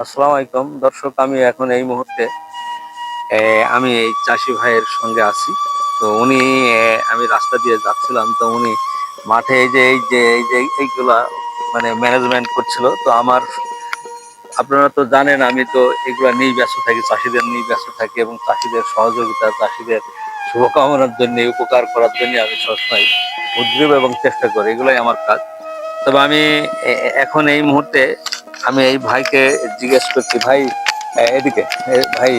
আসসালামু আলাইকুম দর্শক, আমি এখন এই মুহূর্তে আমি এই চাষি ভাইয়ের সঙ্গে আছি। তো উনি আমি রাস্তা দিয়ে যাচ্ছিলাম, তো উনি মাঠে এই যে এইগুলা মানে ম্যানেজমেন্ট করছিল। তো আপনারা তো জানেন, আমি তো এগুলা নিয়ে ব্যস্ত থাকি, চাষিদের নিয়ে ব্যস্ত থাকি এবং চাষিদের সহযোগিতা, চাষিদের শুভকামনার জন্য, উপকার করার জন্য আমি সবসময় উদ্গ্রীব এবং চেষ্টা করি, এগুলাই আমার কাজ। তবে আমি এখন এই মুহূর্তে আমি এই ভাইকে জিজ্ঞেস করছি, ভাই এদিকে ভাই,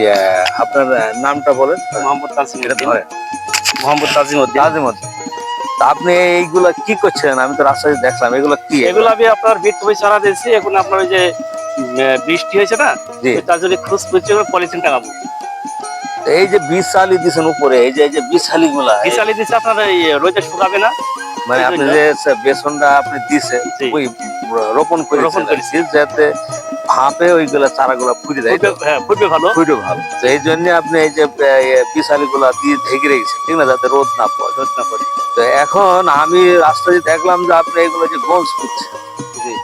আপনার নামটা বলেন। মোহাম্মদ কাসিম এটা উদ্দিন। ধরেন, মোহাম্মদ কাসিম উদ্দিন। নাজিমুদ্দিন। তা আপনি এইগুলা কি করছেন? আমি তো রাস্তায় দেখলাম, এগুলো কি? এগুলো আমি আপনার বিট কপি চারা দিয়েছি। এখন আপনার ওই যে বৃষ্টি হয়েছে না, জি, তার জন্য খুশ করছি, পলিথিন টাঙাবো। এই যে বীজ চালি দিচ্ছেন উপরে, এই যে বীজ চালি গুলা, বিশালি দিচ্ছে আপনার এই রোদে শুকাবে না। মানে এই আপনি জন্য যে বেসনটা আপনি দিছেন, জি। ওই রোপণ রোপণ করেছেন, করেছি। যাতে ভাপে ওইগুলা চারাগুলা ফুটে যায়, ফুটবে, হ্যাঁ ফুটবে ভালো। ফুটে ভালো। তো এই জন্য আপনি এই যে বীজ চালি গুলা দিয়ে ঢেকে রেখেছেন, ঠিক না, যাতে রোদ না পড়ে। রোদ না পড়ে। তো এখন আমি রাস্তায় দেখলাম যে আপনি এগুলো যে গোলস ফুটছেন। জি।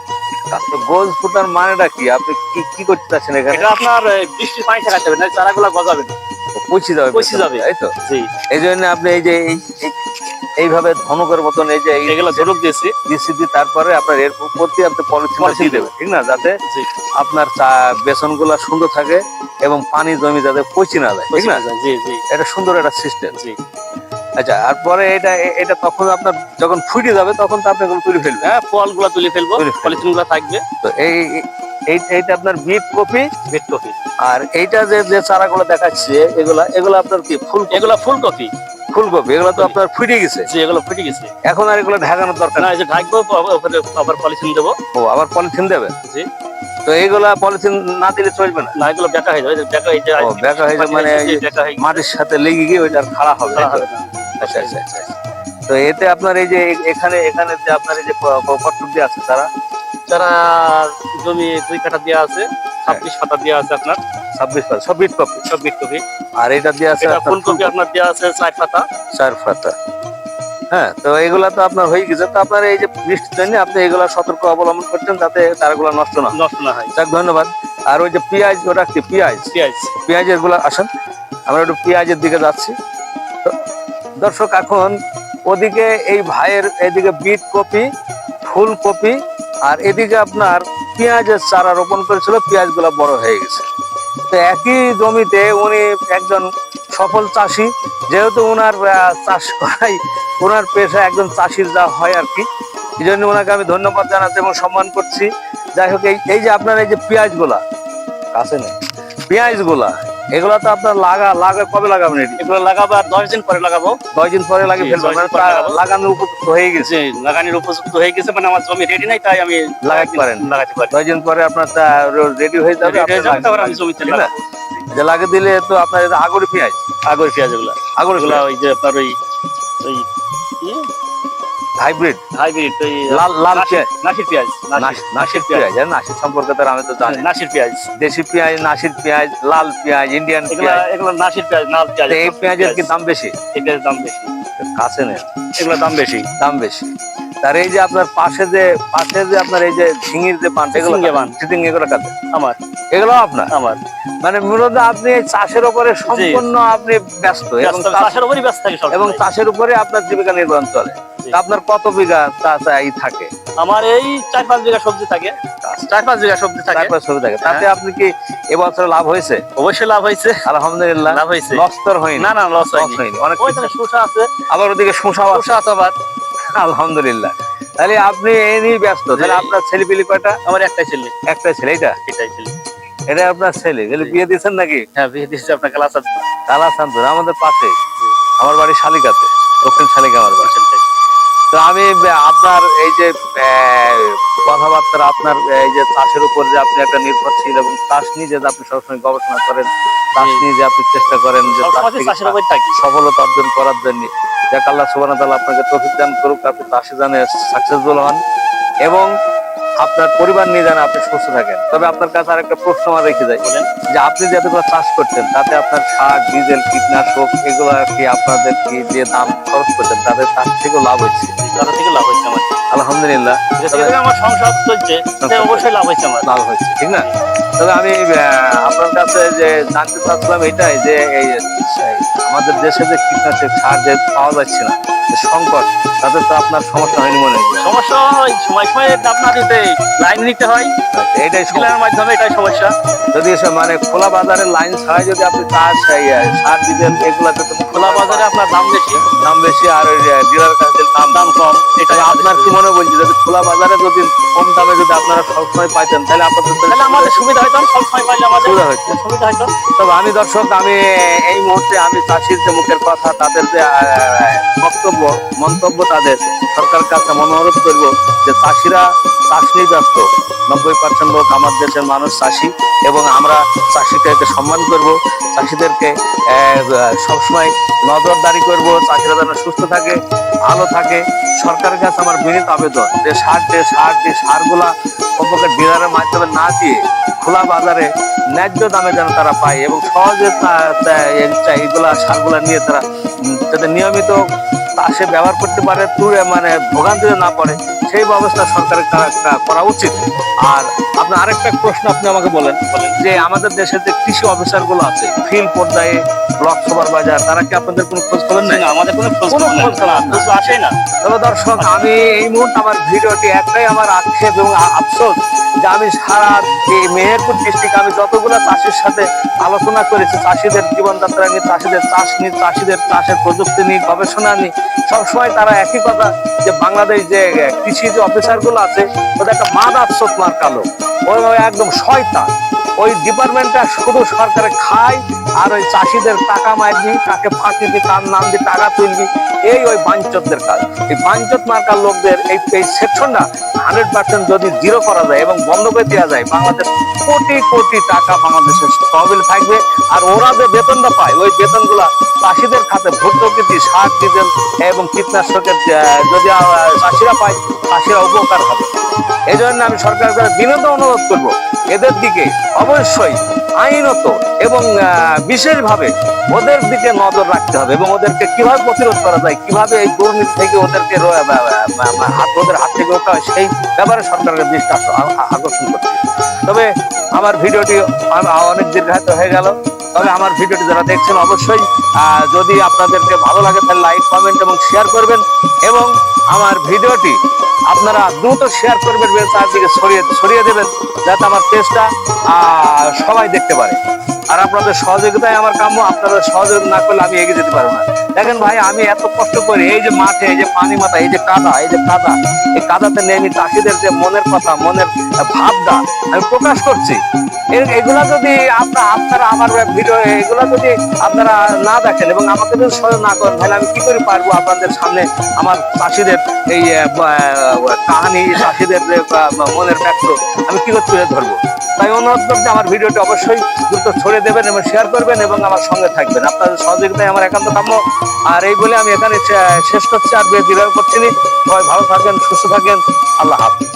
তো গোলস ফুটার মানেটা কি? আপনি কি কি করতে চাচ্ছেন এখানে? এটা আপনার বৃষ্টির পানি ঠেকাতে হবে না, চারাগুলো গজাবে না, পচে যাবে, পচে যাবে। তাই তো? জি। এই জন্য আপনি এই যে এইভাবে ধনুকের মতন এই যে এগুলো ধনুক দিয়েছি। দিচ্ছি, তারপরে আপনার এর প্রতি আপনি পলিথিন দিয়ে দেবেন, ঠিক না, যাতে জি। আপনার বেসন গুলা সুন্দর থাকে এবং পানি জমি যাতে পচে না যায়, ঠিক না? জি জি এটা সুন্দর একটা সিস্টেম। জি। আচ্ছা, আর পরে এটা তখন আপনার যখন ফুটে যাবে তখন তো আপনি এগুলো তুলে ফেলবেন। হ্যাঁ ফলগুলো তুলে ফেলবো, তুলে ফেলবো। পলিথিন গুলো থাকবে। তো এইটা আপনার বিট কপি। বিট কপি। আর এইটা যে যে চারাগুলো দেখাচ্ছে, এগুলা আপনার কি এগুলো ফুলকপি। ফুলকপি? এগুলো তো আপনার ফুটে গেছে, জি এগুলো ফুটে গেছে। এখন আর এগুলো ঢাকানোর দরকার না, নেই। এই যে ঢাকবো, ওপরে আবার পলিথিন দেবো। ও, আবার পলিথিন দেবে? জি। তো এইগুলা পলিথিন না দিলে চলবে না? না, এগুলো বেঁকা হয়ে যাবে। বেঁকা হয়ে যায়, ও, বেঁকা হয়ে যাবে, মানে বেঁকা হয়ে মাটির সাথে লেগে গিয়ে ওইটা আর খাড়া হবে, তাই তো? হবে না। আচ্ছা আচ্ছা আচ্ছা আচ্ছা। তো এতে আপনার এই যে এখানে এখানে যে আপনার এই যে কট্টর দিয়ে আছে তারা যারা জমি 2 কাঠা দেওয়া আছে, 26 পাতা দেওয়া আছে আপনার, 26 পাতা, সব বিট কপি। সব বিট কপি। আর এটা দিয়ে আছে এটা আপনার ফুলকপি আপনার দেওয়া আছে 4 পাতা। 4 পাতা। হ্যাঁ, তো এগুলা তো আপনার হয়ে গেছে। তো আপনার এই যে বৃষ্টির জন্য আপনি এগুলা সতর্ক অবলম্বন করছেন যাতে তারগুলা নষ্ট না হয়। নষ্ট না হয়। যাক, ধন্যবাদ। আর ওই যে পেঁয়াজ, ওটা কি পেঁয়াজ? পেঁয়াজ। পেঁয়াজের গুলা আসেন, আমরা একটু পেঁয়াজের দিকে যাচ্ছি। তো দর্শক, এখন ওদিকে এই ভাইয়ের এদিকে বিট কপি, ফুলকপি, আর এদিকে আপনার পেঁয়াজের চারা রোপণ করেছিল, পেঁয়াজ গুলা বড় হয়ে গেছে। তো একই জমিতে উনি একজন সফল চাষি, যেহেতু ওনার চাষ করাই ওনার পেশা, একজন চাষির যা হয় আর কি। এই জন্য ওনাকে আমি ধন্যবাদ জানাতে এবং সম্মান করছি। যাই হোক, এই যে আপনার এই যে পেঁয়াজ গুলা কাছে নেই, পেঁয়াজ গুলা এগুলা তো আপনার লাগা কবে লাগাবেন? এগুলো লাগাবো আর 10 দিন পরে লাগাবো। 10 দিন পরে লাগিয়ে জি, ফেলবেন, 10 দিন মানে পরে লাগাবো। লাগানোর উপযুক্ত হয়ে গেছে, যে লাগানোর উপযুক্ত হয়ে গেছে, মানে আমার জমি রেডি নাই, তাই আমি লাগাতে পারেন। লাগাতে পারি। 10 দিন পরে আপনার রেডি হয়ে যাবে, রেডি হয়ে যাবে, তারপর আমি জমিতে ঠিক না? লাগাবো। যে লাগিয়ে দিলে তো আপনার এটা আগরি পেঁয়াজ, আগর পেঁয়াজ এগুলা। আগরি এগুলা ওই যে আপনার ওই ওই হাইব্রিড হাইব্রিড, ওই লাল লাল পেঁয়াজ, নাসির পেঁয়াজ। নাসির পেঁয়াজ। নাসির সম্পর্কে তো আমি তো জানি, নাসির পেঁয়াজ। দেশি পেঁয়াজ, নাসির পেঁয়াজ, লাল পেঁয়াজ, ইন্ডিয়ান এগুলা পেঁয়াজ। এগুলো নাসির পেঁয়াজ, লাল পেঁয়াজ। তো এই পেঁয়াজের কি দাম বেশি? এই পেঁয়াজের দাম বেশি। কাছে নেই, এগুলো দাম বেশি। দাম বেশি। তার এই যে আপনার পাশে যে আপনার এই যে ঝিঙির যে পান, এগুলো ঝিঙে পান। এগুলো কাটে আমার এগুলো আপনার? আমার মানে মূলত আপনি এই চাষের উপরে সম্পূর্ণ আপনি ব্যস্ত, এবং চাষের উপরই ব্যস্ত থাকি সব এবং সময়। চাষের উপরে আপনার জীবিকা নির্বাহ চলে। জি। তা আপনার কত বিঘা চাষাই থাকে? আমার এই 4-5 বিঘা সবজি থাকে। 4-5 বিঘা সবজি থাকে। তারপর ছবি থাকে, তাতে আপনি কি এবছর লাভ হয়েছে? অবশ্যই লাভ হয়েছে। আলহামদুলিল্লাহ, লাভ হয়েছে। লস তো হয়নি? না না, লস হয়নি। অনেক ওই কিছু। তো শসা আছে, আবার ওদিকে শসা শসা আছে আবার। আলহামদুলিল্লাহ। তাহলে আপনি এই নিয়ে ব্যস্ত। তাহলে আপনার ছেলেপিলি কয়টা? আমার একটাই ছেলে। একটা ছেলে। এটাই ছেলে। এটা আপনার ছেলে? তাহলে বিয়ে দিয়েছেন নাকি? হ্যাঁ, বিয়ে দিয়েছে আপনার কালাসাদ। কালাচাঁদপুর আমাদের পাশে, আমার বাড়ি শালিকাতে, দক্ষিণ শালিকা আমার বাড়ি। তো আমি আপনার এই যে কথাবার্তা, আপনার এই যে চাষের উপর যে আপনি একটা নির্ভরশীল, এবং চাষ নিয়ে যে আপনি সবসময় গবেষণা করেন, চাষ নিয়ে যে আপনি চেষ্টা করেন যে চাষের উপর থাকি। সফলতা অর্জন করার জন্য, যাক আল্লাহ সুবহানাহু ওয়া তাআলা আপনাকে তৌফিক দান করুক, আপনি চাষে জানে সাকসেসফুল হন এবং আপনার পরিবার নিয়ে যেন আপনি সুস্থ থাকেন। তবে আপনার কাছে আর একটা প্রশ্ন আমার রেখে যায়, যে আপনি যে এতগুলো চাষ করতেন, তাতে আপনার সার, ডিজেল, কীটনাশক এগুলো কি আপনাদের কি যে দাম খরচ করতেন, তাদের তার থেকেও লাভ হচ্ছে? তার থেকে লাভ হয়েছে আমার। আলহামদুলিল্লাহ, আমার সংসার চলছে, অবশ্যই লাভ হয়েছে আমার। লাভ হচ্ছে, ঠিক না? তবে আমি আপনার কাছে যে জানতে চাচ্ছিলাম এটাই যে এই আমাদের দেশে যে কীটনাশক সার যে পাওয়া যাচ্ছে না, যে সংকট, তাতে তো আপনার সমস্যা হয়নি মনে হয়? সমস্যা হয়, সময় সময় দাম না দিতে লাইন নিতে হয়, এটাই ডিলারের মাধ্যমে, এটাই সমস্যা। যদি মানে খোলা বাজারে লাইন ছাড়াই যদি আপনি সার দিতেন, এগুলাতে তো খোলা বাজারে আপনার দাম বেশি, আর ওই ডিলারের কাছে দাম কম। এটা আপনার কি মনে বলছে, যদি খোলা বাজারে যদি কম দামে যদি আপনারা সবসময় পাইতেন, তাহলে আপনাদের তাহলে আমাদের সুবিধা হইতো, সবসময় পাইলে আমাদের সুবিধা হইতো। সুবিধা হইতো। তবে আমি দর্শক, আমি এই মুহূর্তে আমি চাষির যে মুখের কথা, তাদের যে বক্তব্য মন্তব্য, তাদের সরকারের কাছে অনুরোধ করবো যে চাষিরা চাষ নিয়ে ব্যস্ত। 90% লোক আমার দেশের মানুষ চাষি, এবং আমরা চাষিদেরকে সম্মান করব, চাষিদেরকে সবসময় নজরদারি করব, চাষিরা যেন সুস্থ থাকে, ভালো থাকে। সরকারের কাছে আমার বিনীত আবেদন যে সারগুলা কমপক্ষে ডিলারের মাধ্যমে না দিয়ে খোলা বাজারে ন্যায্য দামে যেন তারা পায়, এবং সহজে এইগুলা সারগুলা নিয়ে তারা যাতে নিয়মিত চাষে ব্যবহার করতে পারে, মানে ভোগান্তিতে না পড়ে, সেই ব্যবস্থা সরকারের করা উচিত। আর আপনার আরেকটা প্রশ্ন আপনি আমাকে বলেন যে আমাদের দেশের যে কৃষি অফিসার গুলো আছে ফিল্ড পর্যায়ে, ব্লক সুপারভাইজার, তারা কি আপনাদের কোনো খোঁজ খবর নেই? না, আমাদের কোনো খোঁজ আসেই না। তবে দর্শক, আমি এই মুহূর্তে আমার ভিডিওটি একটাই আমার আক্ষেপ এবং আফসোস যে আমি সারা মেহেরপুর ডিস্ট্রিক্ট আমি যতগুলো চাষির সাথে আলোচনা করেছি, চাষিদের জীবনযাত্রা নিয়ে, চাষিদের চাষ নিয়ে, চাষিদের চাষের প্রযুক্তি নিয়ে, গবেষণা নিয়ে, সবসময় তারা একই কথা যে বাংলাদেশ যে কৃষি যে অফিসার গুলো আছে ওদের একটা মাদারচোদ মার্কালো, ওই একদম শয়তান। ওই ডিপার্টমেন্টটা শুধু সরকারে খায়, আর ওই চাষিদের টাকা মারবি, তাকে ফাঁকি দিয়ে তার নাম দিয়ে টাকা তুলবি, ওই বাঞ্চতদের কাজ। এই বাঞ্চত মার্কার লোকদের এই সেকশনটা 100% যদি জিরো করা যায় এবং বন্ধ করে দেওয়া যায়, বাংলাদেশ কোটি কোটি টাকা বাংলাদেশের তহবিলে থাকবে। আর ওরা যে বেতনটা পায়, ওই বেতনগুলা চাষিদের খাতে ভর্তুকি সার, ডিজেল এবং কীটনাশকের যদি চাষিরা পায়, চাষিরা উপকার হবে। এই জন্য আমি সরকারের কাছে বিনীত অনুরোধ করবো, এদের দিকে অবশ্যই আইনত এবং বিশেষভাবে ওদের দিকে নজর রাখতে হবে, এবং ওদেরকে কিভাবে প্রতিরোধ করা যায়, কিভাবে এই দুর্নীতি থেকে ওদেরকে ওদের হাত থেকে রোকা হয়, সেই ব্যাপারে সরকারের দৃষ্টি আকর্ষণ করছে। তবে আমার ভিডিওটি অনেক দীর্ঘায়িত হয়ে গেল। তবে আমার ভিডিওটি যারা দেখছেন, অবশ্যই যদি আপনাদেরকে ভালো লাগে তাহলে লাইক, কমেন্ট এবং শেয়ার করবেন, এবং আমার ভিডিওটি আপনারা দ্রুত শেয়ার করবেন, চারদিকে ছড়িয়ে দেবেন, যাতে আমার পেজটা সবাই দেখতে পারে। আর আপনাদের সহযোগিতায় আমার কাম্য, আপনারা সহযোগিতা না করলে আমি এগিয়ে যেতে পারবো না। দেখেন ভাই, আমি এত কষ্ট করি, এই যে মাঠে, এই যে পানি মাথা, এই যে কাদা, এই কাদাতে নেমে চাষিদের যে মনের কথা, মনের ভাবটা আমি প্রকাশ করছি। এগুলা যদি আপনারা আমার ভিডিও এগুলা যদি আপনারা না দেখেন এবং আমাকে যদি সহযোগ না করেন, তাহলে আমি কি করে পারবো আপনাদের সামনে আমার চাষিদের এই কাহানি, চাষিদের মনের ব্যক্ত আমি কি করে তুলে ধরবো? তাই অনুরোধ করছি, আমার ভিডিওটি অবশ্যই দ্রুত ছড়িয়ে দেবেন এবং শেয়ার করবেন, এবং আমার সঙ্গে থাকবেন। আপনাদের সহযোগিতায় আমার একান্ত কাম্য। আর এই বলে আমি এখানে শেষ করছি, আর দীর্ঘ করছি। সবাই ভালো থাকেন, সুস্থ থাকেন। আল্লাহ হাফেজ।